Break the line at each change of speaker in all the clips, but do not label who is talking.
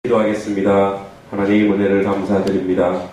기도하겠습니다. 하나님 은혜를 감사드립니다.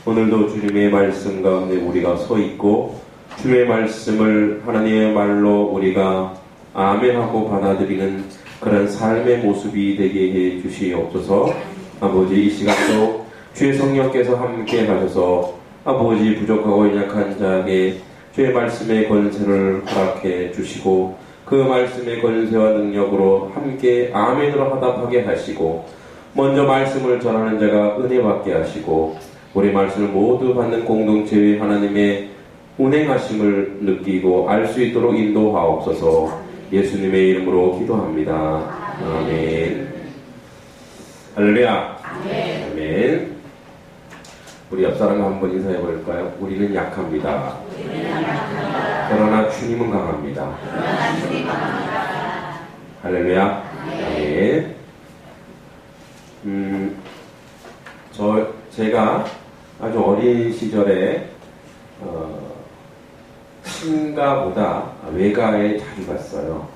오늘도 주님의 말씀 가운데 우리가 서 있고 주님의 말씀을 하나님의 말로 우리가 아멘하고 받아들이는 그런 삶의 모습이 되게 해 주시옵소서. 아버지, 이 시간도 주의 성령께서 함께 가셔서 아버지, 부족하고 연약한 자에게 주의 말씀의 권세를 허락해 주시고 그 말씀의 권세와 능력으로 함께 아멘으로 화답하게 하시고 먼저 말씀을 전하는 자가 은혜 받게 하시고 우리 말씀을 모두 받는 공동체의 하나님의 운행하심을 느끼고 알 수 있도록 인도하옵소서. 예수님의 이름으로 기도합니다. 아멘. 할렐루야. 아멘. 우리 옆사람과 한번 인사해 볼까요? 우리는 약합니다. 그러나 주님은 강합니다. 할렐루야. 아멘. 제가 아주 어린 시절에 친가보다 외가에 자주 갔어요.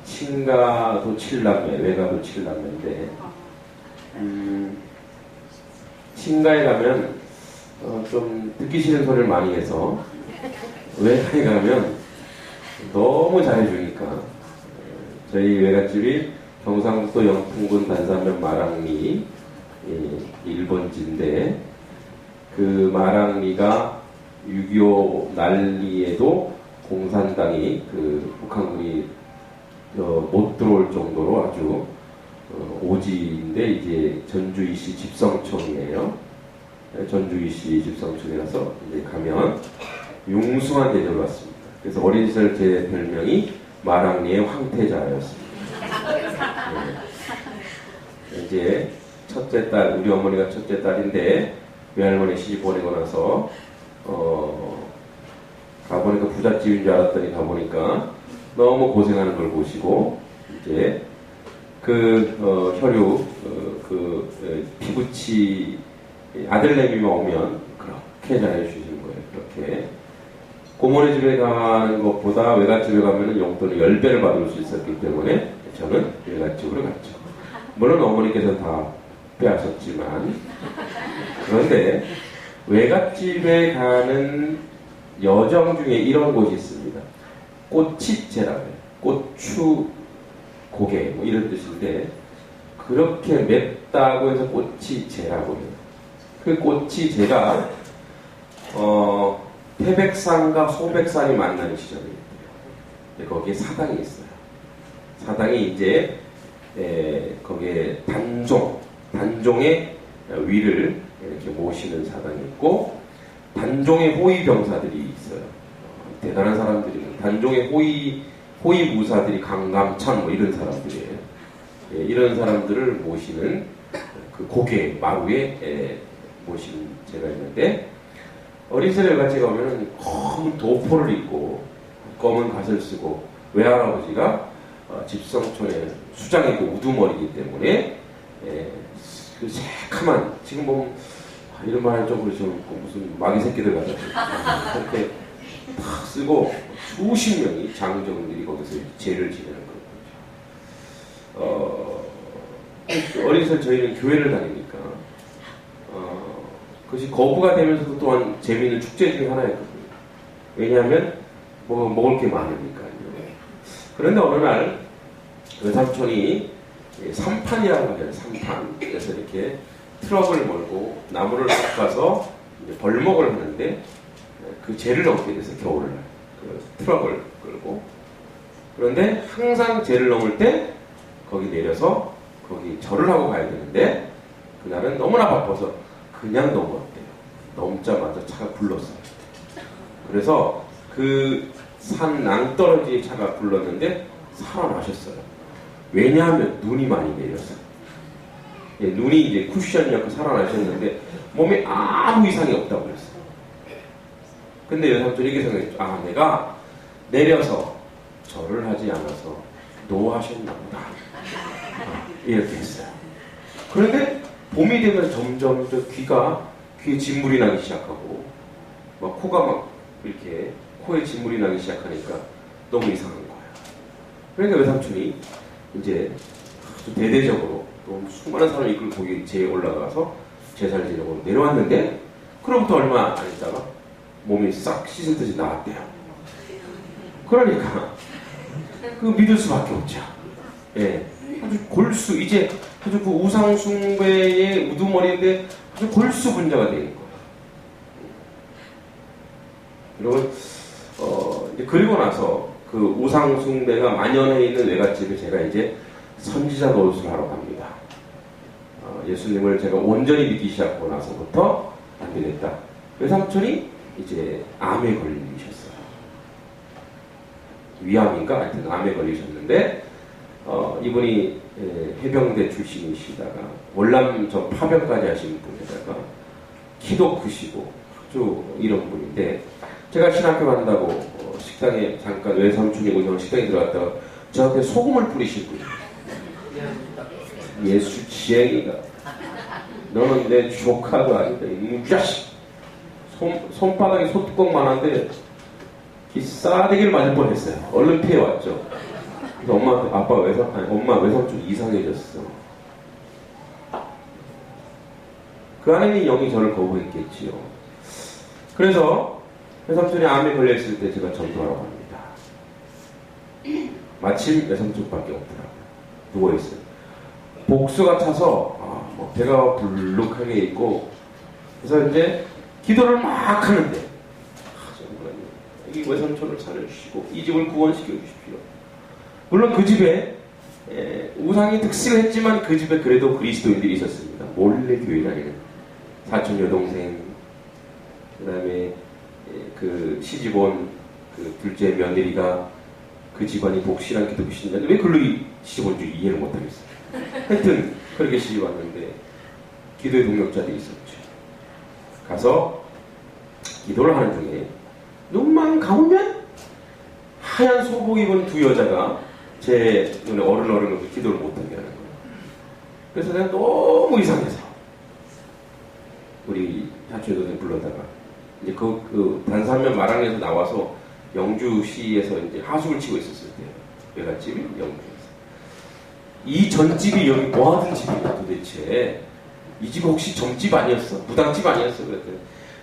친가도 7남매, 외가도 7남매인데 친가에 가면 좀 듣기 싫은 소리를 많이 해서 외가에 가면 너무 잘해주니까 저희 외갓집이 경상북도 영풍군 단산면 마랑리 일본지인데 그 마랑리가 6.25 난리에도 공산당이 그 북한군이 못 들어올 정도로 아주 오지인데 이제 전주이시 집성촌이에요. 전주이시 집성촌이라서 이제 가면 융숭한 대접을 받습니다. 그래서 어린 시절 제 별명이 마랑리의 황태자였습니다. 네. 이제 첫째 딸, 우리 어머니가 첫째 딸인데 외할머니 시집 보내고 나서 가보니까 부잣집인 줄 알았더니 가보니까 너무 고생하는 걸 보시고 이제 혈육 피부치 아들내미만 오면 그렇게 잘해주시는 거예요. 그렇게 고모네 집에 가는 것보다 외갓집에 가면 용돈을 10배를 받을 수 있었기 때문에 저는 외갓집으로 갔죠. 물론 어머니께서는 다 빼앗았지만 그런데 외갓집에 가는 여정 중에 이런 곳이 있습니다. 꼬치채라고 해요. 고추 고개 뭐 이런 뜻인데 그렇게 맵다고 해서 꼬치채라고 해요. 그 꼬치채가 태백산과 소백산이 만나는 지점이에요. 거기에 사당이 있어요. 사당이 이제 거기에 단종의 위를 이렇게 모시는 사당이 있고 단종의 호위병사들이 있어요. 대단한 사람들이에요. 단종의 호위무사들이 강감찬 뭐 이런 사람들이에요. 이런 사람들을 모시는 그 고개 마루에 모시는 제가 있는데 어린 시절에 같이 가면은 검은 도포를 입고 검은 갓을 쓰고 외할아버지가 집성촌에 수장이고 우두머리이기 때문에 그 새카만 지금 보면 이런 말 할 정도로 좀 무슨 마귀 새끼들 같아요. 그렇게 탁 쓰고 수십 명이 장정들이 거기서 제를 지내는 거죠. 어린 시절 저희는 교회를 다니니까 그것이 거부가 되면서도 또한 재미있는 축제 중에 하나였거든요. 왜냐하면 먹을 게 많으니까요. 그런데 어느 날 외삼촌이 삼판이라고 해요. 삼판. 그래서 이렇게 트럭을 몰고 나무를 깎아서 이제 벌목을 하는데 그 재를 넘게 돼서 겨울날 그 트럭을 끌고 그런데 항상 재를 넘을 때 거기 내려서 거기 절을 하고 가야 되는데 그날은 너무나 바빠서 그냥 넘었대요. 넘자마자 차가 굴렀어요. 그래서 그 산 낭떠러지의 차가 굴렀는데 살아나셨어요. 왜냐하면 눈이 많이 내려서 눈이 이제 쿠션이었고 살아나셨는데 몸에 아무 이상이 없다고 그랬어요. 근데 여삼촌이 이렇게 생각했죠. 내가 내려서 절을 하지 않아서 노하셨나 보다. 이렇게 했어요. 그런데 봄이 되면 점점 귀에 진물이 나기 시작하고 막 코가 막 이렇게 코에 진물이 나기 시작하니까 너무 이상한 거예요. 그러니까 외삼촌이 이제 대대적으로 또 수많은 사람을 이끌고 거기 제에 올라가서 제사를 지내고 내려왔는데 그로부터 얼마 안 있다가 몸이 싹 씻은 듯이 나왔대요. 그러니까 그 믿을 수밖에 없죠. 예, 아주 골수 이제 아주 그 우상숭배의 우두머리인데 아주 골수 분자가 되는 거예요. 여러분, 이제 그리고 나서 그 우상숭배가 만연해 있는 외갓집에 제가 이제 선지자 노릇을 하러 갑니다. 예수님을 제가 온전히 믿기 시작하고 나서부터 안 되겠다. 외삼촌이 이제 암에 걸리셨어요. 위암인가? 하여튼 암에 걸리셨는데, 이분이 해병대 출신이시다가 월남 전 파병까지 하신 분에다가 키도 크시고 아주 이런 분인데, 제가 신학교 간다고 식당에 잠깐 외삼촌이 운영 식당에 들어갔다가 저한테 소금을 뿌리신 분이에요. 예수 지행이가 너는 내 조카가 아니다. 이 자식. 손바닥에 소뚜껑만한데 이 싸대기를 맞을 뻔했어요. 얼른 피해왔죠. 그래서 엄마한테 엄마 외삼촌 이상해졌어. 그 안에는 영이 저를 거부했겠지요. 그래서 외삼촌이 암에 걸려있을 때 제가 전도하러 갑니다. 마침 외삼촌밖에 없더라고요. 누워있어요. 복수가 차서 배가 불룩하게 있고, 그래서 이제 기도를 막 하는데 정말 이 외삼촌을 살려주시고 이 집을 구원시켜 주십시오. 물론 그 집에 우상이 득실을 했지만 그 집에 그래도 그리스도인들이 있었습니다. 몰래 교회 다니는 사촌 여동생, 그 다음에 그 시집온 그 둘째 며느리가 그 집안이 복실한 기독교 신자인데 왜 글로 시집 온 줄 이해를 못하겠어요. 하여튼 그렇게 시집 왔는데 기도의 동력자들이 있었죠. 가서 기도를 하는 중에 눈만 감으면 하얀 소복 입은 두 여자가 제 눈에 어른어른 기도를 못하게 하는 거예요. 그래서 내가 너무 이상해서 우리 사촌여동생 불러다가 이제 그 단산면 마랑에서 나와서 영주시에서 이제 하숙을 치고 있었을 때요. 외갓집이 영주에서. 이 전집이 여기 뭐 하던 집이냐 도대체. 이 집 혹시 점집 아니었어? 무당집 아니었어? 그랬더니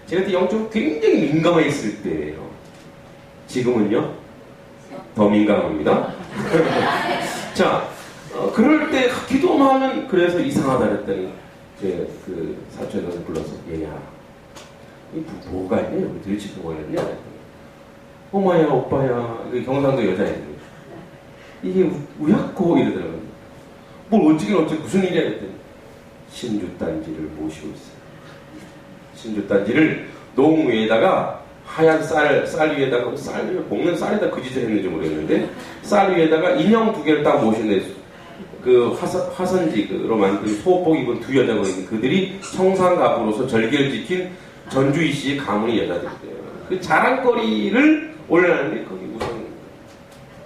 제가 그때 영적 굉장히 민감해 있을 때예요. 지금은요? 더 민감합니다. 자, 그럴 때 기도만 하면 그래서 이상하다 그랬더니 제 그 사촌에서 불러서 얘야 이 뭐가 있냐? 여기 도대체 뭐가 있냐? 어머야 오빠야 이거 경상도 여자애들 이게 우약고 이러더라고요. 뭘 어찌긴 무슨 일이야 그랬더니 신주단지를 모시고 있어요. 신주단지를 농 위에다가 하얀 쌀 위에다가 쌀을 먹는 쌀에다 그 짓을 했는지 모르겠는데 쌀 위에다가 인형 두 개를 딱 모시는데 그 화선직으로 만든 소복 입은 두 여자가 있는 그들이 청산가부로서 절개를 지킨 전주이 씨의 가문의 여자들이에요. 그 자랑거리를 올려놨는데 거기 우선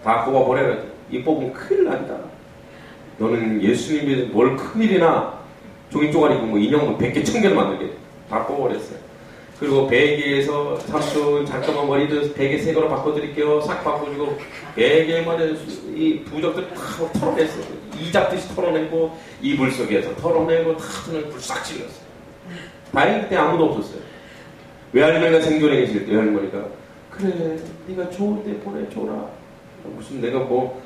다 뽑아버려야 이 뽑으면 큰일 난다. 너는 예수님이 뭘 큰일이나 종이 쪼가리 뭐 인형 뭐 100개 1000개를 만들게 다 뽑아버렸어요. 그리고 베개에서 삼촌 잠깐만 머리도 베개 새 거로 바꿔드릴게요. 싹 바꿔주고 베개만 이 부적들 다 털어냈어. 이 잡듯이 털어내고 이불 속에서 털어내고 다 불 싹 질렀어요. 다행히 그때 아무도 없었어요. 외할머니가 생존해 계실 때 외할머니가 그래 네가 좋은데 보내줘라. 무슨 내가 뭐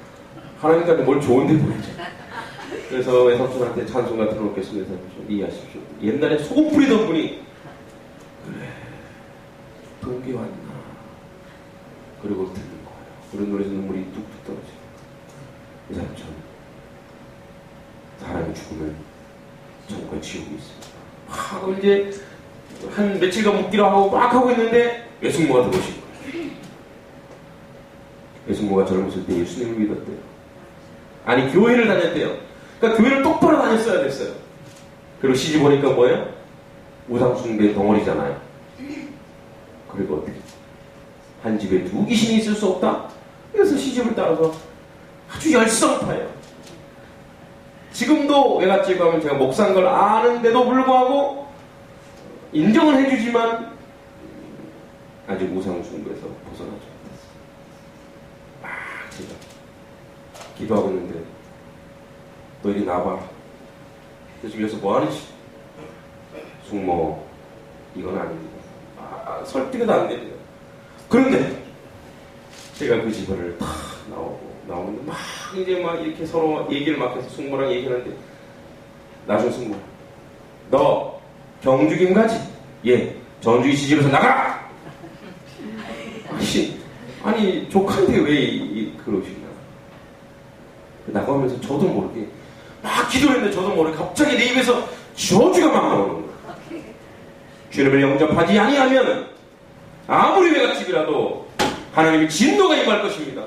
하나님한테 뭘 좋은데 보내줘. 그래서 외삼촌한테 찬송 같은 걸 놓겠습니다. 이해하십시오. 옛날에 소금 뿌리던 분이 그래 동기 왔나 그리고 듣는 거예요. 그런 노래에서 눈물이 뚝뚝 떨어지고 외삼촌 사람이 죽으면 천국과 지옥이 있습니다. 하고 이제 한 며칠간 묵기로 하고 막 하고 있는데 외숙모가 들어오신 거예요. 외숙모가 젊었을 때 예수님을 믿었대요. 아니 교회를 다녔대요. 그러니까 교회를 똑바로 다녔어야 됐어요. 그리고 시집 오니까 뭐예요? 우상숭배 덩어리잖아요. 그리고 어떻게 한 집에 두 귀신이 있을 수 없다? 그래서 시집을 따라서 아주 열성파예요. 지금도 외갓집 가면 제가 목사인 걸 아는데도 불구하고 인정은 해주지만 아직 우상숭배에서 벗어나지 못했어요. 막 제가 기도하고 있는데 너 이리 나와봐. 너 지금 여기서 뭐하는 짓? 숙모, 이건 아닙니다. 설득도 안 됩니다. 그런데 제가 그 집을 탁 나오는데 막 이제 막 이렇게 서로 얘기를 막 해서 숙모랑 얘기하는데, 나중 숙모, 너 경주김 가지? 예. 전주희 씨 집에서 나가라! 아니 조카인데 왜 그러시나? 나가면서 저도 모르게 막 기도를 했는데 저도 모르게 갑자기 내 입에서 저주가 막 나오는 거예요. 주님을 영접하지 아니하면 아무리 외갓집이라도 하나님의 진노가 임할 것입니다.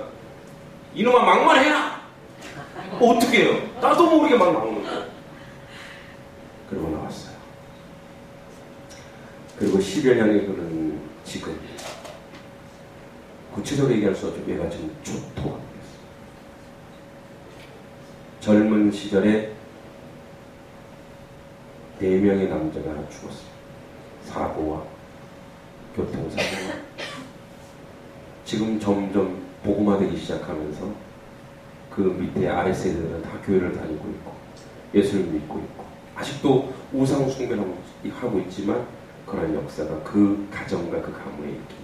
이놈아 막말해라! 어떻게 해요? 나도 모르게 막 나오는 거예요. 그러고 나왔어요. 그리고 10여 년이 흐른 지금, 구체적으로 얘기할 수 없죠. 외갓집은 초토화가 됐어요. 젊은 시절에 4명의 남자가 죽었어요. 사고와 교통사고와. 지금 점점 복음화되기 시작하면서 그 밑에 아랫세대들은 다 교회를 다니고 있고 예수를 믿고 있고 아직도 우상 숭배를 하고 있지만, 그런 역사가 그 가정과 그 가문에 있기.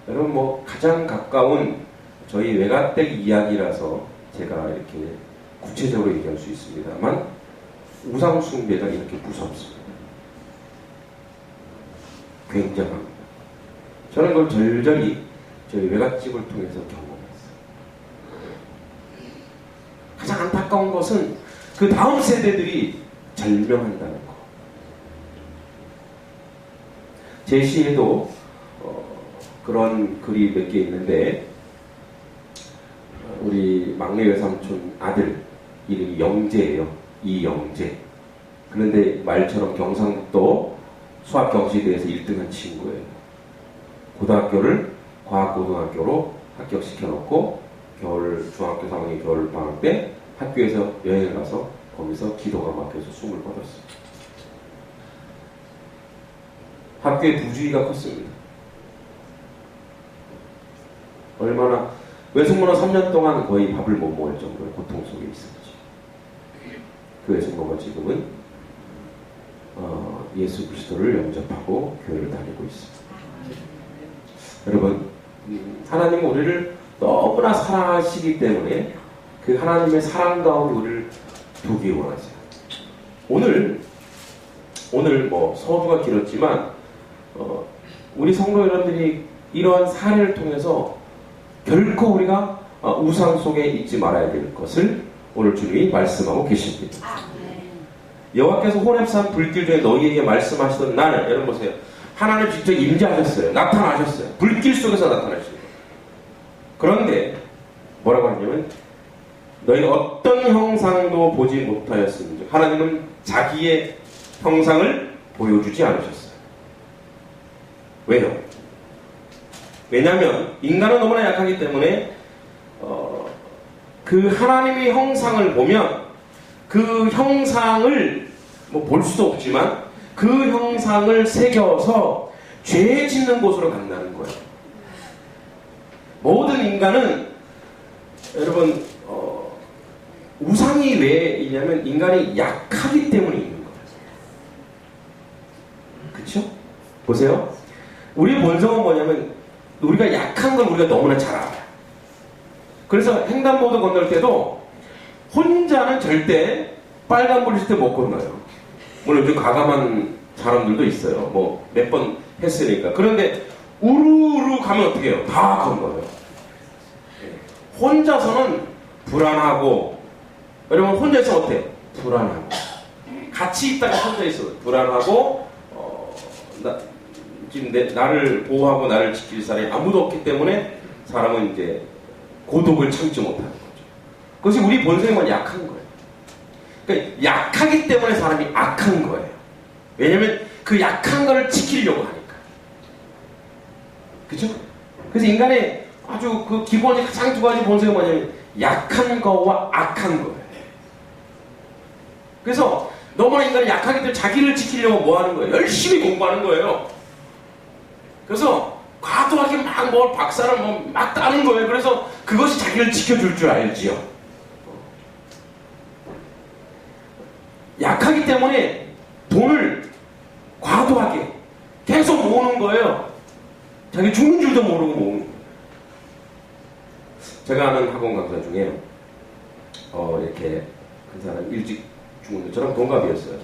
여러분, 뭐 가장 가까운 저희 외가댁 이야기라서 제가 이렇게 구체적으로 얘기할 수 있습니다만, 우상 숭배가 이렇게 무섭습니다. 굉장합니다. 저는 그걸 절절히 저희 외갓집을 통해서 경험했어요. 가장 안타까운 것은 그 다음 세대들이 절명한다는 것. 제 시에도 그런 글이 몇 개 있는데, 우리 막내 외삼촌 아들 이름이 영재예요. 이영재. 그런데 말처럼 경상북도 수학경시대에서 1등한 친구예요. 고등학교를 과학고등학교로 합격시켜놓고 중학교 3학년 겨울방학 때 학교에서 여행을 가서 거기서 기도가 막혀서 숨을 거뒀어요. 학교의 부주의가 컸습니다. 얼마나, 외숙모는 3년 동안 거의 밥을 못 먹을 정도의 고통 속에 있었지. 그 외숙모가 지금은 예수 그리스도를 영접하고 교회를 다니고 있습니다. 여러분, 하나님은 우리를 너무나 사랑하시기 때문에 그 하나님의 사랑 가운데 우리를 두기 원하세요. 오늘 뭐 서두가 길었지만 우리 성도 여러분들이 이러한 사례를 통해서 결코 우리가 우상 속에 있지 말아야 될 것을 오늘 주님이 말씀하고 계십니다. 여호와께서 호렙산 불길 중에 너희에게 말씀하시던 날, 여러분 보세요. 하나님 직접 임재하셨어요. 나타나셨어요. 불길 속에서 나타나셨어요. 그런데 뭐라고 하냐면, 너희 어떤 형상도 보지 못하였습니다. 하나님은 자기의 형상을 보여주지 않으셨어요. 왜요? 왜냐하면 인간은 너무나 약하기 때문에 그 하나님의 형상을 보면 그 형상을 뭐 볼 수도 없지만 그 형상을 새겨서 죄 짓는 곳으로 간다는 거예요. 모든 인간은, 여러분, 우상이 왜 있냐면 인간이 약하기 때문에 있는 거예요. 그쵸? 보세요. 우리의 본성은 뭐냐면 우리가 약한 걸 우리가 너무나 잘 알아요. 그래서 횡단보도 건널 때도 혼자는 절대 빨간불 있을 때 못 건너요. 물론 좀 과감한 사람들도 있어요. 뭐 몇 번 했으니까. 그런데 우르르 가면 어떻게 해요? 다 건너요. 혼자서는 불안하고, 여러분 혼자 있으면 어때요? 불안하고. 같이 있다가 혼자 있어도 불안하고, 지금 나를 보호하고 나를 지킬 사람이 아무도 없기 때문에 사람은 이제 고독을 참지 못하는 거죠. 그것이 우리 본성에만 약한 거예요. 그러니까 약하기 때문에 사람이 악한 거예요. 왜냐면 그 약한 거를 지키려고 하니까. 그죠? 그래서 인간의 아주 그 기본이 가장 두 가지 본성이 뭐냐면 약한 거와 악한 거예요. 그래서 너무나 인간이 약하기 때문에 자기를 지키려고 뭐 하는 거예요? 열심히 공부하는 거예요. 그래서 과도하게 막 뭘 박사를 막 따는 거예요. 그래서 그것이 자기를 지켜줄 줄 알지요. 못하기 때문에 돈을 과도하게 계속 모으는 거예요. 자기 죽는 줄도 모르고 모으는 거예요. 제가 아는 학원 강사 중에 이렇게 그 사람 일찍 죽은 저랑 동갑이었어요.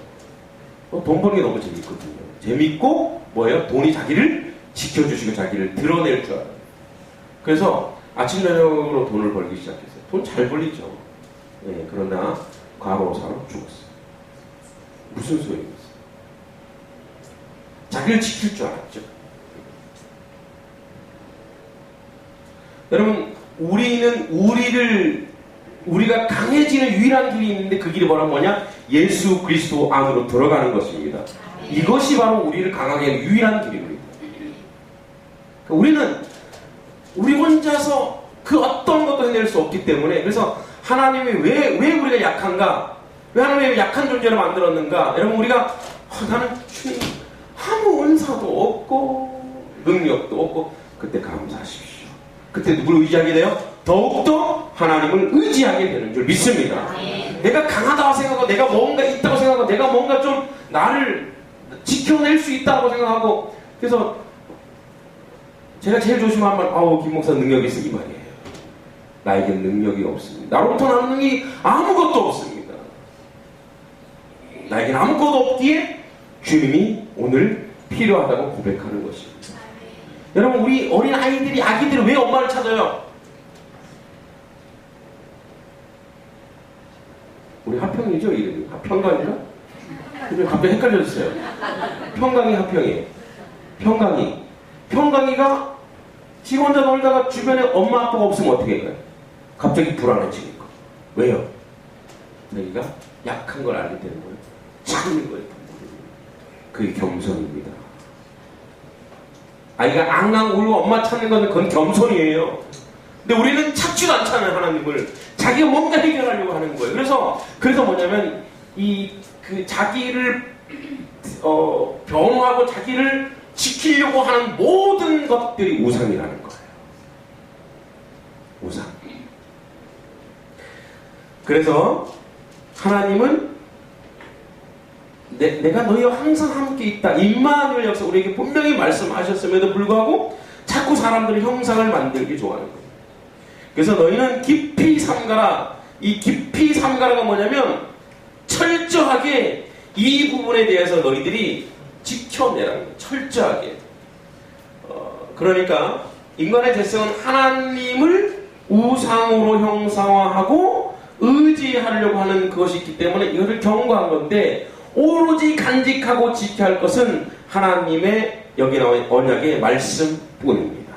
돈 버는 게 너무 재밌거든요. 재밌고 뭐예요? 돈이 자기를 지켜주시고 자기를 드러낼 줄 알아요. 그래서 아침 저녁으로 돈을 벌기 시작했어요. 돈 잘 벌리죠. 예, 그러나 과로사로 죽었어요. 무슨 소용이었어요? 자기를 지킬 줄 알았죠. 여러분, 우리가 강해지는 유일한 길이 있는데 그 길이 뭐냐? 예수 그리스도 안으로 들어가는 것입니다. 이것이 바로 우리를 강하게 하는 유일한 길입니다. 우리는 우리 혼자서 그 어떤 것도 해낼 수 없기 때문에, 그래서 하나님이 왜 우리가 약한가? 왜 하나님이 약한 존재로 만들었는가? 여러분, 우리가 나는 주님 아무 은사도 없고 능력도 없고, 그때 감사하십시오. 그때 누굴 의지하게 돼요? 더욱더 하나님을 의지하게 되는 줄 믿습니다. 내가 강하다고 생각하고, 내가 뭔가 있다고 생각하고, 내가 뭔가 좀 나를 지켜낼 수 있다고 생각하고, 그래서 제가 제일 조심한 말, 김 목사 능력이 있어, 이 말이에요. 나에게 능력이 없습니다. 나로부터 나는 능력이 아무것도 없습니다. 나에겐 아무것도 없기에 주님이 오늘 필요하다고 고백하는 것입니다. 여러분, 우리 어린 아이들이, 아기들이 왜 엄마를 찾아요? 우리 하평이죠, 이름이. 평강인가? 갑자기 헷갈려졌어요. 평강이 하평이에요. 평강이가 지 혼자 놀다가 주변에 엄마 아빠가 없으면 어떻게 할까요? 갑자기 불안해지니까. 왜요? 자기가 약한 걸 알게 되는 거예요. 찾는 거예요. 그게 겸손입니다. 아이가 앙앙 울고 엄마 찾는 건 그건 겸손이에요. 근데 우리는 찾지도 않잖아요, 하나님을. 자기가 뭔가 해결하려고 하는 거예요. 그래서 뭐냐면 그 자기를 변호하고 자기를 지키려고 하는 모든 것들이 우상이라는 거예요. 우상. 그래서 하나님은 내가 너희와 항상 함께 있다. 임마누엘 역사 우리에게 분명히 말씀하셨음에도 불구하고 자꾸 사람들의 형상을 만들기 좋아하는 거예요. 그래서 너희는 깊이 삼가라. 이 깊이 삼가라가 뭐냐면 철저하게 이 부분에 대해서 너희들이 지켜내라는 거예요. 철저하게. 그러니까 인간의 죄성은 하나님을 우상으로 형상화하고 의지하려고 하는 그것이 있기 때문에 이것을 경고한 건데, 오로지 간직하고 지켜야 할 것은 하나님의 여기 나온 언약의 말씀뿐입니다.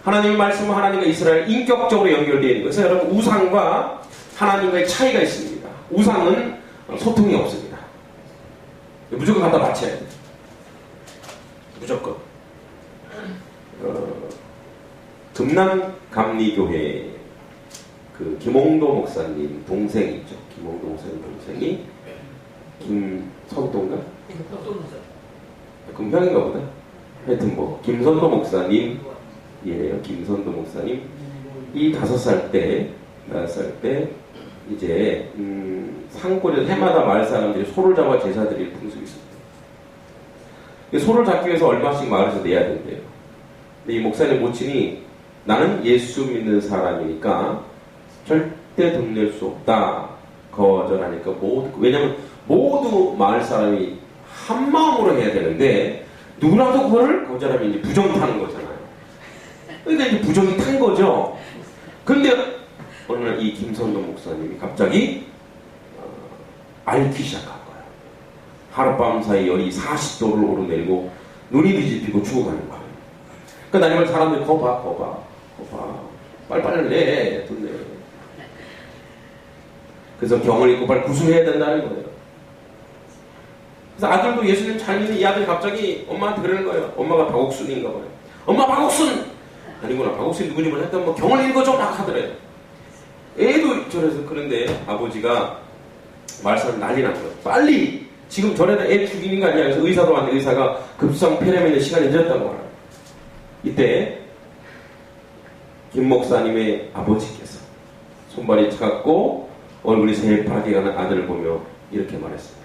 하나님의 말씀은 하나님과 이스라엘 인격적으로 연결되어 있는 것은, 여러분, 우상과 하나님과의 차이가 있습니다. 우상은 소통이 없습니다. 무조건 갖다 바쳐야 돼요. 무조건. 금남감리교회 그 김홍도 목사님 동생이죠. 김홍도 목사님 동생이 김선도인가? 그럼 형인가 보다. 하여튼 김선도 목사님, 김선도 목사님 이 5살 때 이제 산골에서 해마다 마을 사람들이 소를 잡아 제사 드릴 풍습이 있습니다. 소를 잡기 위해서 얼마씩 마을에서 내야 된대요. 근데 이 목사님 모친이 나는 예수 믿는 사람이니까 절대 돈 낼 수 없다 거절하니까 왜냐면 모두 마을 사람이 한 마음으로 해야 되는데 누구라도 그거를 거절하면 이제 부정 타는 거잖아요. 그러니까 이제 부정이 탄 거죠. 근데 어느 날 이 김선도 목사님이 갑자기 앓기 시작한 거예요. 하룻밤 사이 열이 40도를 오르내리고 눈이 뒤집히고 죽어가는 거예요. 그러니까 나님을 사람들이 거봐 빨리빨리 내 돈 내. 그래서 경을 입고 빨리 구술해야 된다는 거예요. 그래서 아들도 예수님 잘 믿는 이 아들이 갑자기 엄마한테 그러는 거예요. 엄마가 박옥순인가 봐요. 엄마 박옥순! 아니구나. 박옥순이 누군지 몰랐던 경을 읽어줘 막 하더래요. 애도 저래서. 그런데 아버지가 말싸움 난리 난 거예요. 빨리 지금 저래다 애 죽이는 거 아니야. 그래서 의사도 왔는데 의사가 급성 폐렴에 시간이 늦었다고 말해요. 이때 김 목사님의 아버지께서 손발이 차갑고 얼굴이 새파랗게 가는 아들을 보며 이렇게 말했습니다.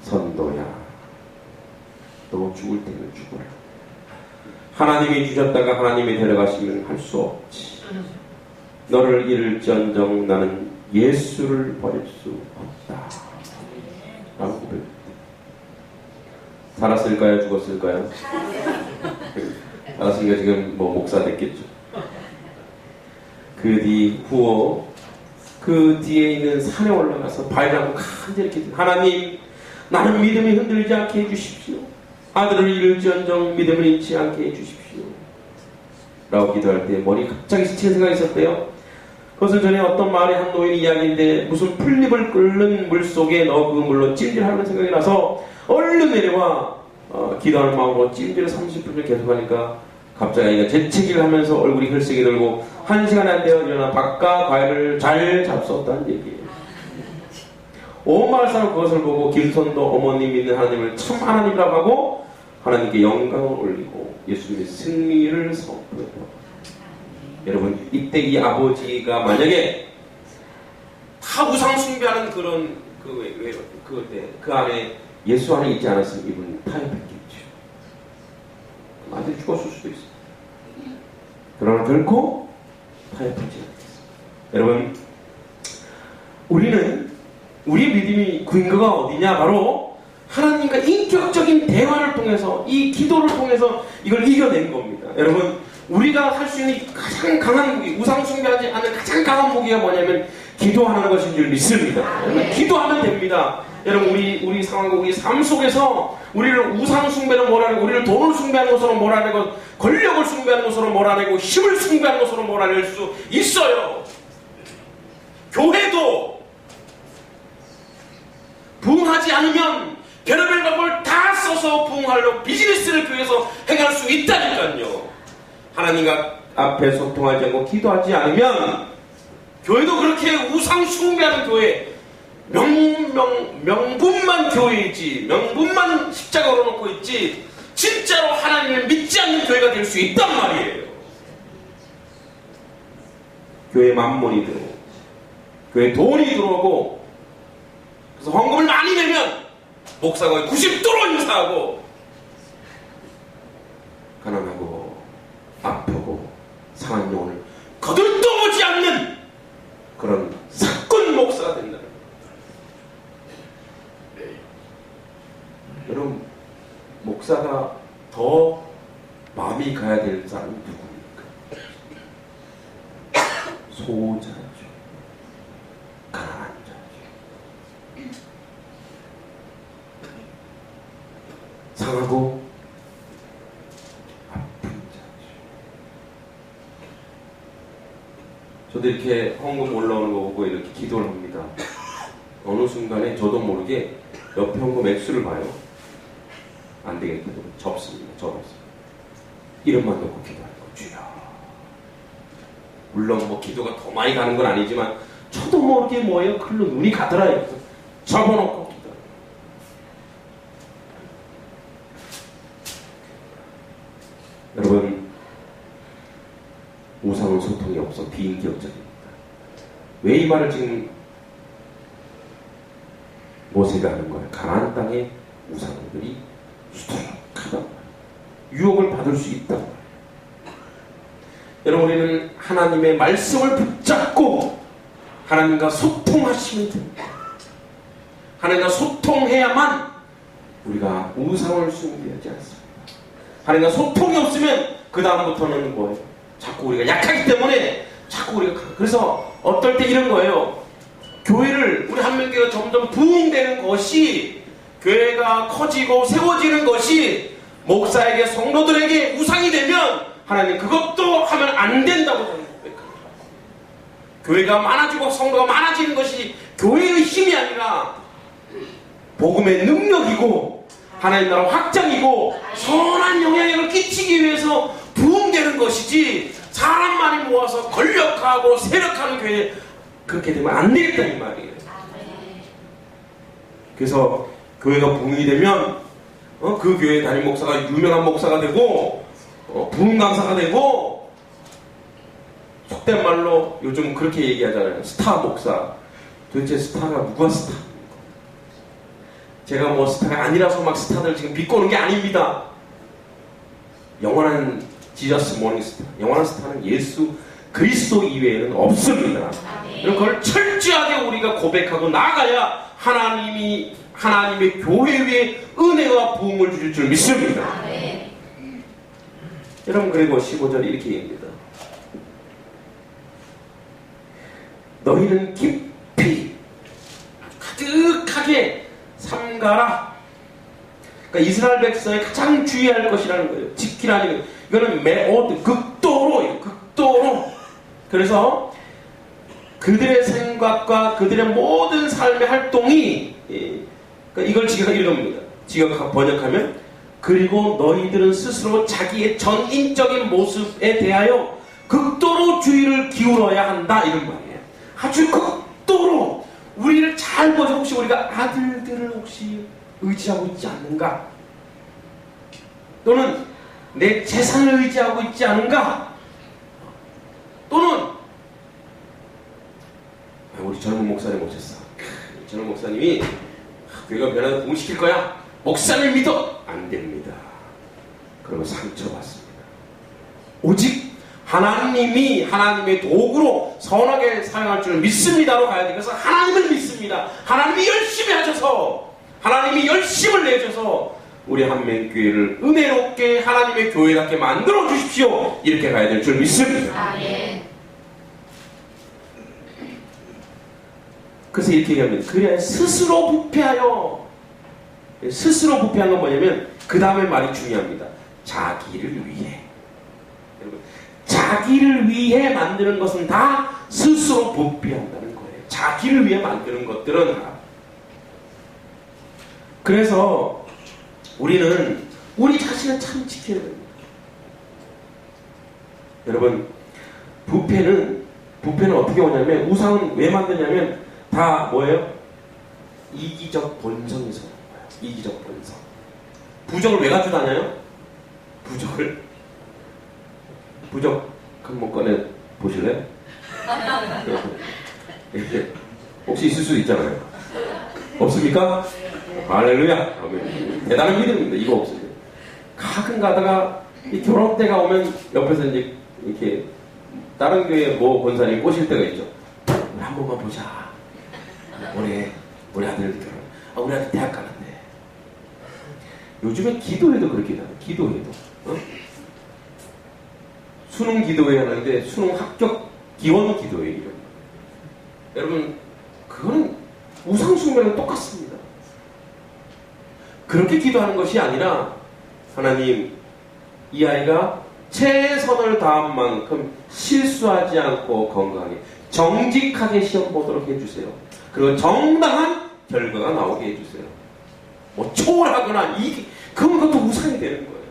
선도야, 너 죽을 때는 죽어라. 하나님이 주셨다가 하나님이 데려가시면 할 수 없지. 너를 잃을지언정 나는 예수를 버릴 수 없다. 라고 고백합니다. 살았을까요? 죽었을까요? 살았으니까 지금 뭐 목사 됐겠죠. 그 뒤에 있는 산에 올라가서 발을 간절히 이렇게 하나님, 나는 믿음이 흔들리지 않게 해주십시오. 아들을 잃을지언정 믿음을 잃지 않게 해주십시오. 라고 기도할 때 머리에 갑자기 스치는 생각이 있었대요. 그것은 전에 어떤 마을의 한 노인이 이야기인데 무슨 풀잎을 끓는 물 속에 넣어 그 물로 찜질하는 생각이 나서 얼른 내려와 기도하는 마음으로 찜질을 30분을 계속하니까 갑자기 아이가 재채기를 하면서 얼굴이 혈색이 돌고 1시간이 안 되어 일어나 밥과 과일을 잘 잡수었다는 얘기예요. 온 마을 사람 그것을 보고 김선도 어머님 믿는 하나님을 참 하나님이라고 하고 하나님께 영광을 올리고 예수님의 승리를 선포했다. 여러분, 이때 이 아버지가 만약에 다 우상 숭배하는 그런 그 안에 예수 안에 있지 않았으면 이분 타협했겠죠. 아들이 죽었을 수도 있어요. 그러나 결코 타협하지 않겠습니다. 여러분, 우리는 우리의 믿음이 근거가 어디냐? 바로 하나님과 인격적인 대화를 통해서, 이 기도를 통해서 이걸 이겨낸 겁니다. 여러분, 우리가 할 수 있는 가장 강한 무기, 우상 숭배하지 않는 가장 강한 무기가 뭐냐면 기도하는 것인 줄 믿습니다. 여러분, 기도하면 됩니다. 여러분, 우리 상황과 우리 삶 속에서 우리를 우상 숭배로 몰아내고, 우리를 돈을 숭배하는 것으로 몰아내고, 권력을 숭배하는 것으로 몰아내고, 힘을 숭배하는 것으로 몰아낼 수 있어요. 교회도 부흥하지 않으면 별의별 방법을 다 써서 부흥하려고 비즈니스를 교회에서 행할 수 있다니까요. 하나님과 앞에 소통하지 않고 기도하지 않으면 교회도 그렇게 우상 숭배하는 교회, 명분만 교회이지, 명분만 십자가 걸어놓고 있지, 진짜로 하나님을 믿지 않는 교회가 될 수 있단 말이에요. 교회 만몬이 들어오고, 교회 돈이 들어오고, 그래서 헌금을 많이 내면 목사가 90도로 인사하고, 가난하고 아프고 상한 영혼을 거들떠보지 않는 그런 사건 목사가 된다는 거예요. 여러분, 목사가 더 마음이 가야 될 사람이 누굽니까? 소자죠. 가난한 자죠. 상하고 저도 이렇게 헌금 올라오는 거 보고 이렇게 기도를 합니다. 어느 순간에 저도 모르게 옆에 헌금 액수를 봐요. 안 되겠다. 접습니다. 접었어요. 이름만 놓고 기도하는 거. 주여. 물론 뭐 기도가 더 많이 가는 건 아니지만 저도 모르게 뭐예요? 글로 눈이 가더라. 접어놓고 기도. 여러분, 우상은 소통이 없어 비인격적입니다. 왜 이 말을 지금 모세가 하는 거예요? 가나안 땅에 우상들이 수두룩하단 말이에요. 유혹을 받을 수 있단 말이에요. 여러분, 우리는 하나님의 말씀을 붙잡고 하나님과 소통하시면 됩니다. 하나님과 소통해야만 우리가 우상을 숭배하지 않습니다. 하나님과 소통이 없으면 그 다음부터는 뭐예요? 자꾸 우리가 약하기 때문에 자꾸 우리가, 그래서 어떨 때 이런 거예요. 교회를, 우리 한명교회가 점점 부흥되는 것이, 교회가 커지고 세워지는 것이 목사에게, 성도들에게 우상이 되면 하나님 그것도 하면 안 된다고 저는 고백합니다. 교회가 많아지고 성도가 많아지는 것이 교회의 힘이 아니라 복음의 능력이고 하나님 나라 확장이고 선한 영향력을 끼치기 위해서 부흥되는 것이지, 사람 많이 모아서 권력하고 세력하는 교회, 그렇게 되면 안 되겠다 이 말이에요. 그래서 교회가 부흥이 되면 그 교회 담임 목사가 유명한 목사가 되고 부흥 강사가 되고, 속된 말로 요즘 그렇게 얘기하잖아요. 스타 목사. 도대체 스타가 누가 스타? 제가 뭐 스타가 아니라서 막 스타들 지금 비꼬는 게 아닙니다. 영원한 지저스 모닝스타, 영원한 스타는 예수 그리스도 이외에는 없습니다. 그럼 그걸 철저하게 우리가 고백하고 나가야 하나님의 교회 위에 은혜와 부흥을 주실 줄 믿습니다. 여러분, 그리고 15절 이렇게 얘기합니다. 너희는 깊이 가득하게 삼가라. 그러니까 이스라엘 백성이 가장 주의할 것이라는 거예요. 지키라는 거예요. 이거는 매오드, 극도로. 그래서 그들의 생각과 그들의 모든 삶의 활동이, 그러니까 이걸 지금 읽어봅니다. 지금 번역하면, 그리고 너희들은 스스로 자기의 전인적인 모습에 대하여 극도로 주의를 기울여야 한다, 이런 말이에요. 아주 극도로 우리를 잘 보죠. 혹시 우리가 아들들을 혹시 의지하고 있지 않는가? 또는 내 재산을 의지하고 있지 않은가? 또는 우리 젊은 목사님 오셨어. 젊은 목사님이 교회가 변화를 부흥시킬 거야. 목사님 믿어. 안 됩니다. 그러고 상처받습니다. 오직 하나님이 하나님의 도구로 선하게 사용할 줄 믿습니다로 가야 돼. 그래서 하나님을 믿습니다. 하나님이 열심히 하셔서, 하나님이 열심을 내셔서 우리 한민교회를 은혜롭게 하나님의 교회답게 만들어 주십시오. 이렇게 가야 될 줄 믿습니다. 그래서 이렇게 얘기합니다. 그래야 스스로 부패하여. 스스로 부패한 건 뭐냐면 그 다음에 말이 중요합니다. 자기를 위해. 여러분, 자기를 위해 만드는 것은 다 스스로 부패한다는 거예요. 자기를 위해 만드는 것들은 다. 그래서 우리는 우리 자신을 참 지켜야 됩니다. 여러분, 부패는 어떻게 오냐면, 우상은 왜 만드냐면 다 뭐예요? 이기적 본성에서 오는 거예요. 이기적 본성. 부적을 왜 가지고 다녀요? 부적 한번 꺼내 보실래요? 혹시 있을 수도 있잖아요. 없습니까? 할렐루야. 대단한 믿음입니다. 이거 없어요. 가끔 가다가 이 결혼 때가 오면 옆에서 이제 이렇게 다른 교회 뭐 권사님이 꼬실 때가 있죠. 우리 한 번만 보자. 우리 아들 결혼. 우리 아들 대학 가는데. 요즘에 기도회도 그렇게 해요. 기도회도. 수능 기도회 하는데 수능 합격 기원 기도회. 여러분, 그거는 우상숭배랑 똑같습니다. 그렇게 기도하는 것이 아니라, 하나님, 이 아이가 최선을 다한 만큼 실수하지 않고 건강하게 정직하게 시험 보도록 해주세요. 그리고 정당한 결과가 나오게 해주세요. 뭐 초월하거나 그것도 우상이 되는 거예요.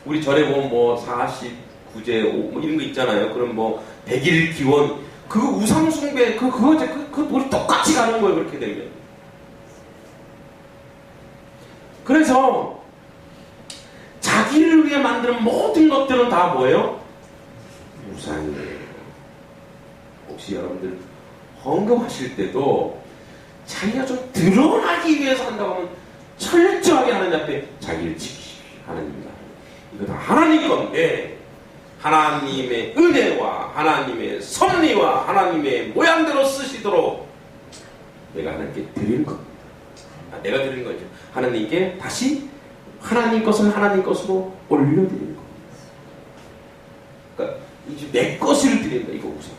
우리 절에 보면 뭐 49제 뭐 이런 거 있잖아요. 그럼 뭐 100일 기원, 그거 우상숭배, 그거 우리 똑같이 가는 거예요. 그렇게 되면. 그래서 자기를 위해 만드는 모든 것들은 다 뭐예요? 우상이에요. 혹시 여러분들 헌금하실 때도 자기가 좀 드러나기 위해서 한다고 하면 철저하게 하나님 앞에 자기를 지키십시오. 하나님입니다. 이거 다 하나님 건데, 하나님의 은혜와 하나님의 섭리와 하나님의 모양대로 쓰시도록 내가 하나님께 드리는 겁니다. 내가 드리는 거죠. 하나님께 다시 하나님 것을 하나님 것으로 올려드리는 겁니다. 그러니까 이제 내 것을 드린다. 이거 우선.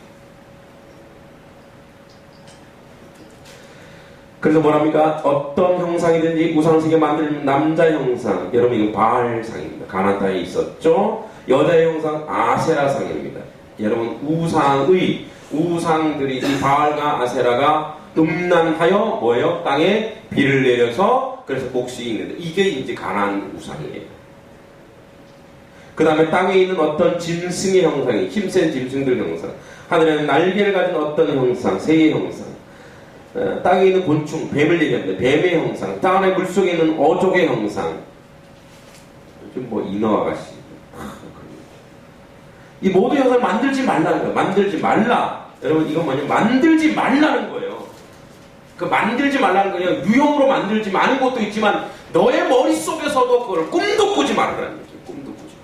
그래서 뭐랍니까? 어떤 형상이든지 우상식에 만든 남자 형상, 여러분 이거 바알상입니다. 가나안 땅에 있었죠. 여자의 형상 아세라상입니다. 여러분 우상들이 이 바알과 아세라가 음란하여 뭐예요? 땅에 비를 내려서 그래서 곡식이 있는데, 이게 이제 가나안 우상이에요. 그 다음에 땅에 있는 어떤 짐승의 형상이, 힘센 짐승들 형상, 하늘에는 날개를 가진 어떤 형상, 새의 형상, 땅에 있는 곤충, 뱀을 얘기합니다. 뱀의 형상, 땅 안에 물속에 있는 어족의 형상, 요즘 뭐 인어 아가씨, 이 모든 형상을 만들지 말라는 거예요. 만들지 말라. 여러분 이건 뭐냐? 만들지 말라는 거예요. 그 만들지 말라는 거냐? 유형으로 만들지 마는 것도 있지만 너의 머릿속에서도 그걸 꿈도 꾸지 말라는 거죠. 꿈도 꾸지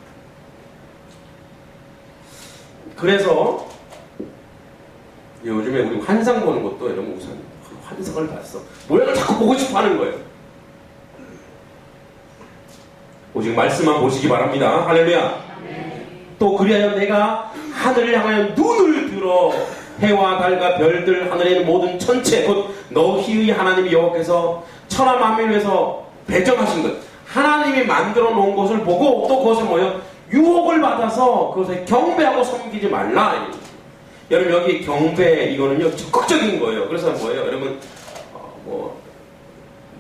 말. 그래서 요즘에 우리 환상 보는 것도 여러분 우상입니다. 환상을 봤어. 모양을 자꾸 보고 싶어 하는 거예요. 오직 말씀만 보시기 바랍니다. 할렐루야. 또 그리하여 내가 하늘을 향하여 눈을 들어 해와 달과 별들 하늘에 있는 모든 천체 곧 너희의 하나님 여호와께서 천하 만민을 위해서 배정하신 것 하나님이 만들어 놓은 것을 보고 또 그것을 뭐예요? 유혹을 받아서 그것에 경배하고 섬기지 말라. 여러분 여기 경배 이거는요 적극적인 거예요. 그래서 뭐예요? 여러분 뭐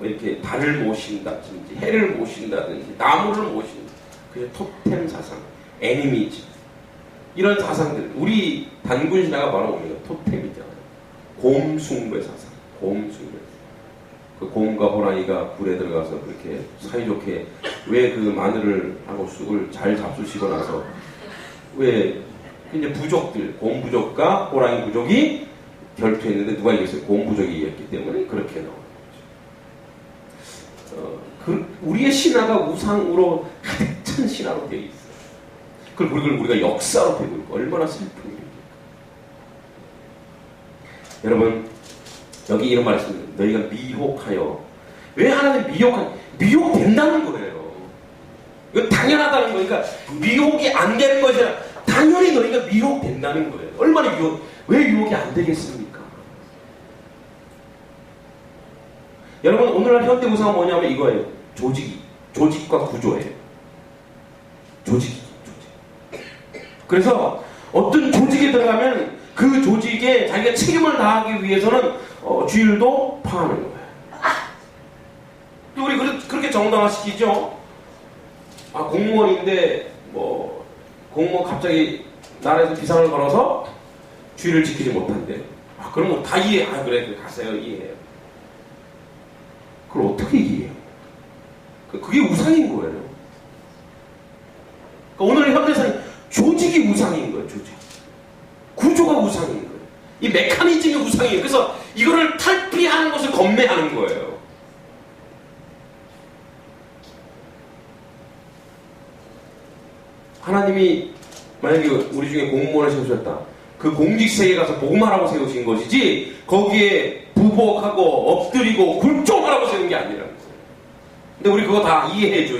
이렇게 달을 모신다든지 해를 모신다든지 나무를 모신다. 그게 토템 사상, 애니미즘 이런 사상들 우리 단군 신화가 바로 뭡니까? 토템이잖아요. 곰 숭배 사상, 곰 숭배. 그 곰과 호랑이가 불에 들어가서 그렇게 사이좋게 왜 그 마늘을 하고 쑥을 잘 잡수시고 나서 왜 이제 부족들, 곰 부족과 호랑이 부족이 결투했는데 누가 이겼어요? 곰 부족이 이겼기 때문에 그렇게 나오는 거죠. 우리의 신화가 우상으로 가득 찬 신화로 되어 있어요. 그걸 우리가 역사로 되고 있고 얼마나 슬픈 일입니까? 여러분 여기 이런 말이 있습니다. 너희가 미혹하여 왜 하나님 미혹된다는 거예요. 이거 당연하다는 거니까 미혹이 안 되는 것이 아니라 당연히 너희가 미혹된다는 거예요. 얼마나 왜 유혹이 안 되겠습니까? 여러분 오늘날 현대 우상은 뭐냐면 이거예요. 조직과 구조예요. 조직. 그래서 어떤 조직에 들어가면 그 조직에 자기가 책임을 다하기 위해서는 주일도 파하는 거예요. 우리 그렇게 정당화시키죠. 공무원인데 공무원 갑자기 나라에서 비상을 걸어서 주의를 지키지 못한대. 그럼 다 이해. 그래 가세요. 이해해요. 그걸 어떻게 이해해요? 그게 우상인 거예요. 그러니까 오늘 현대사는 조직이 우상인 거예요. 조직. 구조가 우상인 거예요. 이 메커니즘이 우상이에요. 그래서 이거를 탈피하는 것을 겁내하는 거예요. 하나님이 만약에 우리 중에 공무원을 세우셨다. 그 공직세계에 가서 복음하라고 세우신 것이지 거기에 부복하고 엎드리고 굴종하라고 세운 게 아니라는 거예요. 근데 우리 그거 다 이해해줘.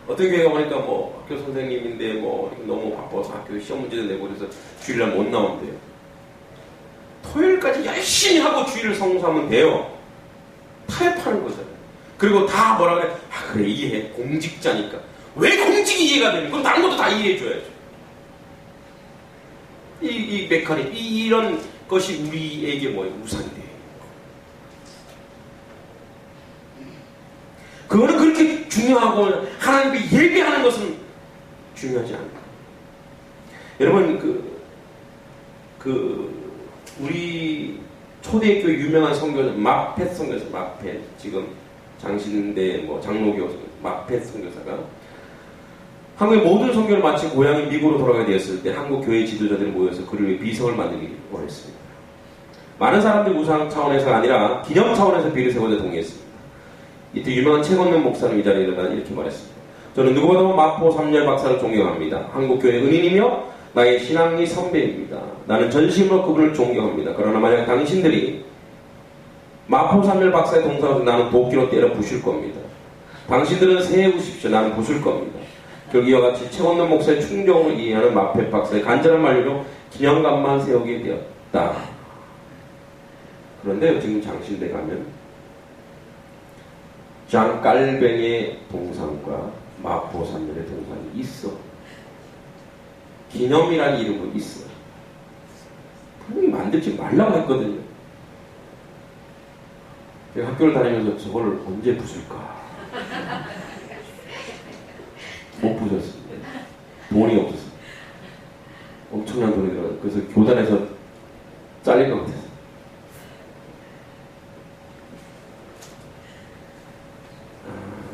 어떤 교회가 보니까 학교 선생님인데 너무 바빠서 학교 시험 문제도 내고 그래서 주일날 못 나온대요. 토요일까지 열심히 하고 주일을 성수하면 돼요. 타협하는 거잖아요. 그리고 다 뭐라 그래? 그래 이해해. 공직자니까. 왜 공직이 이해가 되는? 그럼 다른 것도 다 이해해줘야죠. 이 메커니즘, 이런 것이 우리에게 우상이 돼요. 그거는 그렇게 중요하고 하나님께 예배하는 것은 중요하지 않아요. 여러분 우리 초대교회 유명한 선교사 마펫 선교사 마펫 지금 장신대 장로교 마펫 선교사가 한국의 모든 선교를 마친 고향이 미국으로 돌아가게 되었을 때 한국 교회 지도자들이 모여서 그를 위해 비석을 만들기 원했습니다. 많은 사람들이 우상 차원에서가 아니라 기념 차원에서 비를 세우자 동의했습니다. 이때 유명한 최건면 목사는 이 자리에 일어나 이렇게 말했습니다. 저는 누구보다 마포 삼열 박사를 존경합니다. 한국교회 은인이며 나의 신앙의 선배입니다. 나는 전심으로 그분을 존경합니다. 그러나 만약 당신들이 마포 삼열 박사의 동상을 나는 도끼로 때려 부실 겁니다. 당신들은 세우십시오. 나는 부술 겁니다. 결국 이와 같이 최건면 목사의 충정으로 이해하는 마펫 박사의 간절한 만류로 기념관만 세우게 되었다. 그런데 지금 장신대 가면 장 깔뱅의 동상과 마포 삼열의 동상이 있어. 기념이라는 이름은 있어. 분명히 만들지 말라고 했거든요. 제가 학교를 다니면서 저걸 언제 부술까? 못 부셨습니다. 돈이 없었어요. 엄청난 돈이 들어가요. 그래서 교단에서 잘릴 것 같아서.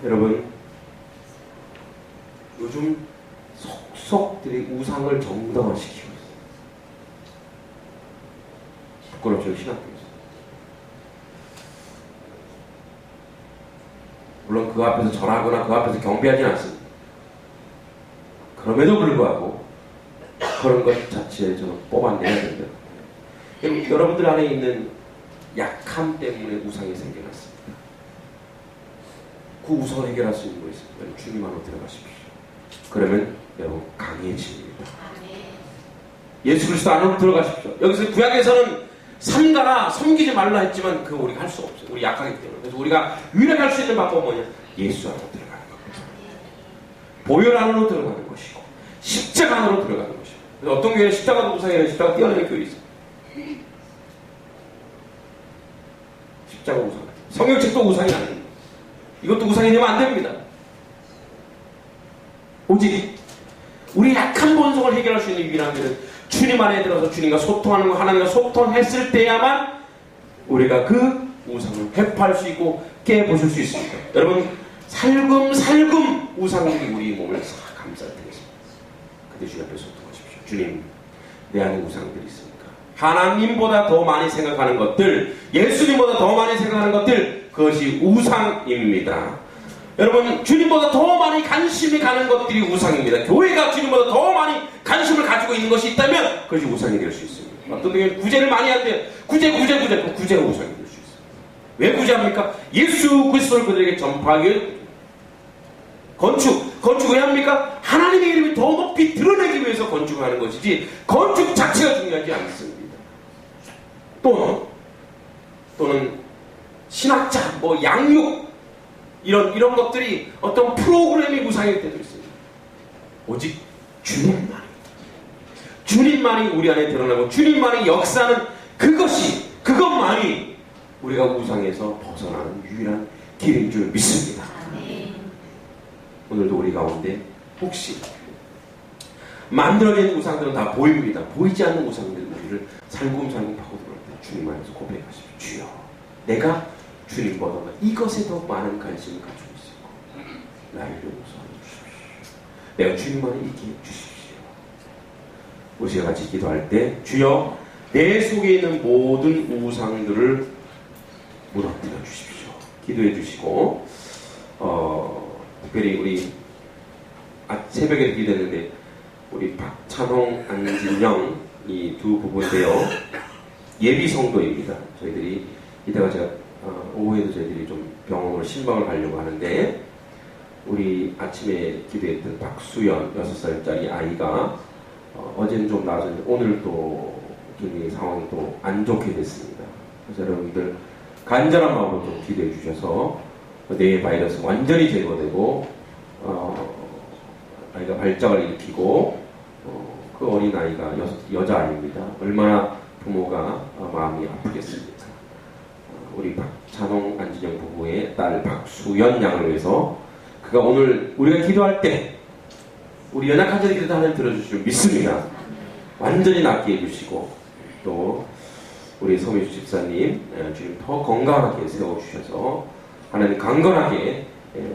여러분, 요즘 속속들이 우상을 정당화시키고 있어요. 피난교에서. 물론 그 앞에서 절하거나 그 앞에서 경배하진 않습니다. 그럼에도 불구하고 그런 것 자체에 저는 뽑아내야 됩니다. 여러분들 안에 있는 약함 때문에 우상이 생겨났습니다. 그 우상을 해결할 수 있는 거 있습니다. 주님 안으로 들어가십시오. 그러면 여러분 강해집니다. 예수 그리스도 안으로 들어가십시오. 여기서 구약에서는 삼가라 섬기지 말라 했지만 그거 우리가 할 수 없어요. 우리 약하기 때문에. 그래서 우리가 유일하게 할 수 있는 방법은 뭐냐? 예수 안으로 들어가는 겁니다. 보혈 안으로 들어가는 것이고 십자가 안으로 들어가는 것이고. 그래서 어떤 교회는 십자가도 우상이라는 십자가 띄어내는 교회 있어요. 십자가 우상. 성경책도 우상이 아닙니다. 이것도 우상이 되면 안 됩니다. 오직 우리 약한 본성을 해결할 수 있는 유일한 길은 주님 안에 들어서 주님과 소통하는 거, 하나님과 소통했을 때야만 우리가 그 우상을 회파할 수 있고 깨부술 수 있습니다. 여러분 살금살금 우상들이 우리 몸을 싹 감싸 되겠습니다. 그때 주님 앞에 소통하십시오. 주님, 내 안에 우상들이 있습니까? 하나님보다 더 많이 생각하는 것들, 예수님보다 더 많이 생각하는 것들, 그것이 우상입니다. 여러분 주님보다 더 많이 관심이 가는 것들이 우상입니다. 교회가 주님보다 더 많이 관심을 가지고 있는 것이 있다면 그것이 우상이 될 수 있습니다. 어떤 경우에는 구제를 많이 한대요. 구제가 우상이 될 수 있습니다. 왜 구제합니까? 예수 그리스도를 그들에게 전파하기 건축 왜 합니까? 하나님의 이름이 더 높이 드러내기 위해서 건축하는 것이지 건축 자체가 중요하지 않습니다. 또는 신학자, 양육 이런 것들이 어떤 프로그램이 우상일 때도 있습니다. 오직 주님만이 우리 안에 드러나고 주님만이 역사하는 그것만이 우리가 우상에서 벗어나는 유일한 길인 줄 믿습니다. 오늘도 우리 가운데 혹시 만들어진 우상들은 다 보입니다. 보이지 않는 우상들 우리를 살금살금 파고들을 때 주님 안에서 고백하십시오. 주여, 내가 주님보다 이것에 더 많은 관심을 가지고 있고 나를 용서해 주십시오. 내가 주님 안에 있게 해주십시오. 우리 같이 기도할 때 주여, 내 속에 있는 모든 우상들을 무너뜨려 주십시오. 기도해 주시고 특별히 우리 새벽에 기도했는데 우리 박찬홍, 안진영 이 두 부부인데요. 예비 성도입니다. 저희들이 이따가 제가 오후에도 저희들이 좀 병원으로 신방을 가려고 하는데 우리 아침에 기도했던 박수연 6살짜리 아이가 어제는 좀 나아졌는데 오늘 또 굉장히 상황이 또 안 좋게 됐습니다. 그래서 여러분들 간절한 마음으로 좀 기도해 주셔서 뇌 바이러스 완전히 제거되고 아이가 발작을 일으키고 그 어린 아이가 여자아이입니다. 얼마나 부모가 마음이 아프겠습니까? 우리 박찬홍, 안진영 부부의 딸 박수연 양을 위해서 그가 오늘 우리가 기도할 때 우리 연약한 자들 기도 하나님 들어주실 줄 믿습니다. 완전히 낫게 해주시고 또 우리 서미주 집사님 주님 더 건강하게 세워주셔서 하나님 강건하게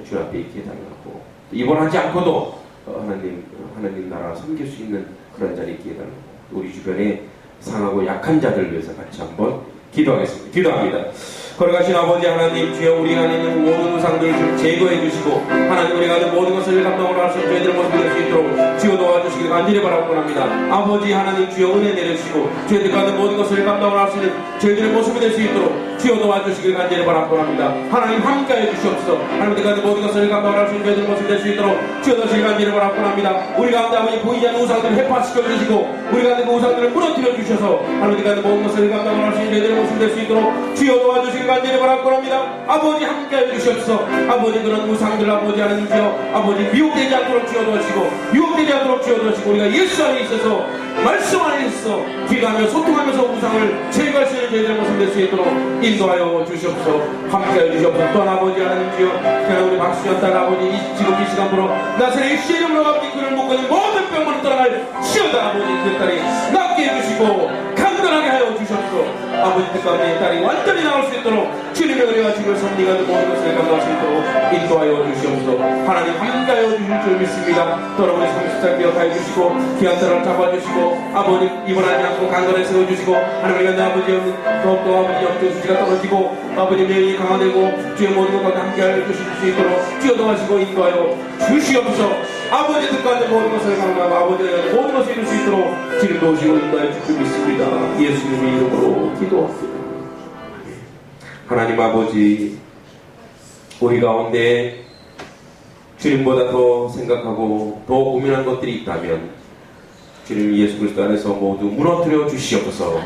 주 앞에 있게 해달라고 입원하지 않고도 하나님 나라 섬길 수 있는 그런 자리에 있게 해달라고 우리 주변에 상하고 약한 자들을 위해서 같이 한번 기도하겠습니다. 기도합니다. 거룩하신 아버지 하나님, 주여 우리 안에 있는 모든 우상들을 좀 제거해 주시고 하나님 우리가 하는 모든 것을 감당으로 할 수 있는 저희들의 모습이 될 수 있도록 주여 도와주시길 간절히 바라고 합니다. 아버지 하나님 주여 은혜 내려주시고 저희들과 하는 모든 것을 감당으로 할 수 있는 저희들의 모습이 될 수 있도록 주여 도와주시길 간절히 바라고 합니다. 하나님 함께해 주시옵소서. 하나님과 하는 모든 것을 감당으로 할 수 있는 저희들의 모습이 될 수 있도록 주여 도와주시길 간절히 바라고 합니다. 우리 가운데 아버지 보이지 않는 우상들을 해파시켜 주시고 우리가 하는 그 우상들을 무너뜨려 주셔서 하나님과 하는 모든 것을 감당으로 할 수 있는 저희들의 모습이 될 수 있도록 주여 도와주시길 간절히 바라고 합니다. 아버지 함께해 주시옵소서. 아버지 그런 우상들 아버지 하나님 주여 아버지 미혹되지 않도록 주여 도와주시고 유혹되지 않도록 주여 도와주시고 우리가 예수 안에 있어서 말씀 안에 있어 기도하며 소통하면서 우상을 제거할 수 있는 저희들의 모습 될 수 있도록 인도하여 주시옵소서. 함께해 주시옵소서. 또한 아버지 하나님 주여 특별히 우리 박수연 딸 아버지 지금 이 시간부로 나사렛 예수 이름으로 아버지 그를 묶고 있는 모든 병을 떠나갈 시어다 아버지 그 딸이 낫게 해주시고 강건하게 하여 주시옵소서. 아버지 뜻가운데 딸이 완전히 나올 수 있도록 주님의 은혜와 주님의 섭리가 모든 것을 감당할 수 있도록 인도하여 주시옵소서. 하나님 함께하여 주실 줄 믿습니다. 또 우리 30살 기억하여 주시고 귀한 딸을 잡아주시고 아버지 입원하지 않고 강건에 세워주시고 하나님의 아버지 더욱더 아버지 역적 수지가 떨어지고 아버지 명이 강화되고 주의 모든 것과 함께하여 주실 수 있도록 주여도하시고 인도하여 주시옵소서. 아버지 뜻가운데 모든 것을 강하고 아버지의 모든 것을 이룰 수 있도록 지금도 오시고 인도하여 주실 줄 믿습니다. 예수님의 이름으로 기도합니다. 하나님 아버지, 우리 가운데 주님보다 더 생각하고 더 고민한 것들이 있다면 주님 예수 그리스도 안에서 모두 무너뜨려 주시옵소서.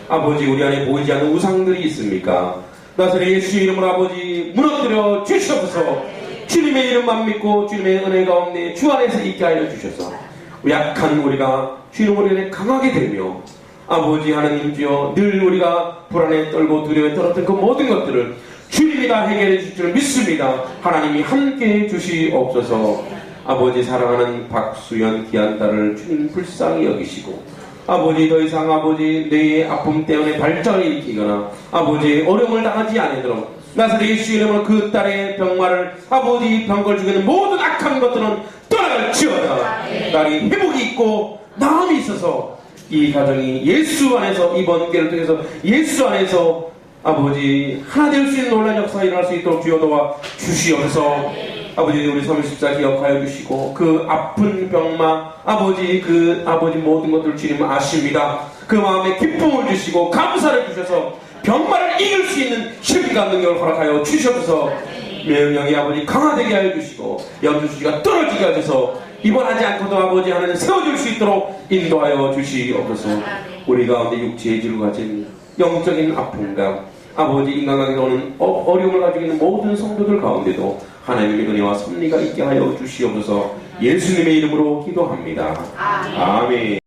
아버지, 우리 안에 보이지 않는 우상들이 있습니까? 나사렛 예수의 이름으로 아버지 무너뜨려 주시옵소서. 주님의 이름만 믿고 주님의 은혜 가운데 주 안에서 있게 하여 주셔서 약한 우리가 주님으로 인해 강하게 되며 아버지 하나님 주여 늘 우리가 불안에 떨고 두려움에 떨었던 그 모든 것들을 주님이 다 해결해 주실 줄 믿습니다. 하나님이 함께해 주시옵소서. 아버지 사랑하는 박수연 귀한 딸을 주님 불쌍히 여기시고 아버지 더 이상 아버지 뇌의 아픔 때문에 발작을 일으키거나 아버지 어려움을 당하지 않도록 나사렛 예수 이름으로 그 딸의 병마를 아버지 병걸 죽이는 모든 악한 것들은 떠나갈지어다. 딸이 회복이 있고 나음이 있어서 이 가정이 예수 안에서 이번 기회를 통해서 예수 안에서 아버지 하나 될 수 있는 놀라운 역사가 일어날 수 있도록 주여 도와 주시옵소서. 아버지 우리 30살 기억하여 주시고 그 아픈 병마 아버지 그 아버지 모든 것들을 주님 아십니다. 그 마음에 기쁨을 주시고 감사를 주셔서 병마를 이길 수 있는 힘과 능력을 허락하여 주시옵소서. 명령이 아버지 강화되게 하여 주시고 염두수지가 떨어지게 하셔서 입원하지 않고도 아버지 하나님 세워줄 수 있도록 인도하여 주시옵소서. 우리 가운데 육체의 질을 가진 영적인 아픔과 아버지 인간관계에 오는 어려움을 가지고 있는 모든 성도들 가운데도 하나님의 은혜와 섭리가 있게 하여 주시옵소서. 예수님의 이름으로 기도합니다. 아멘.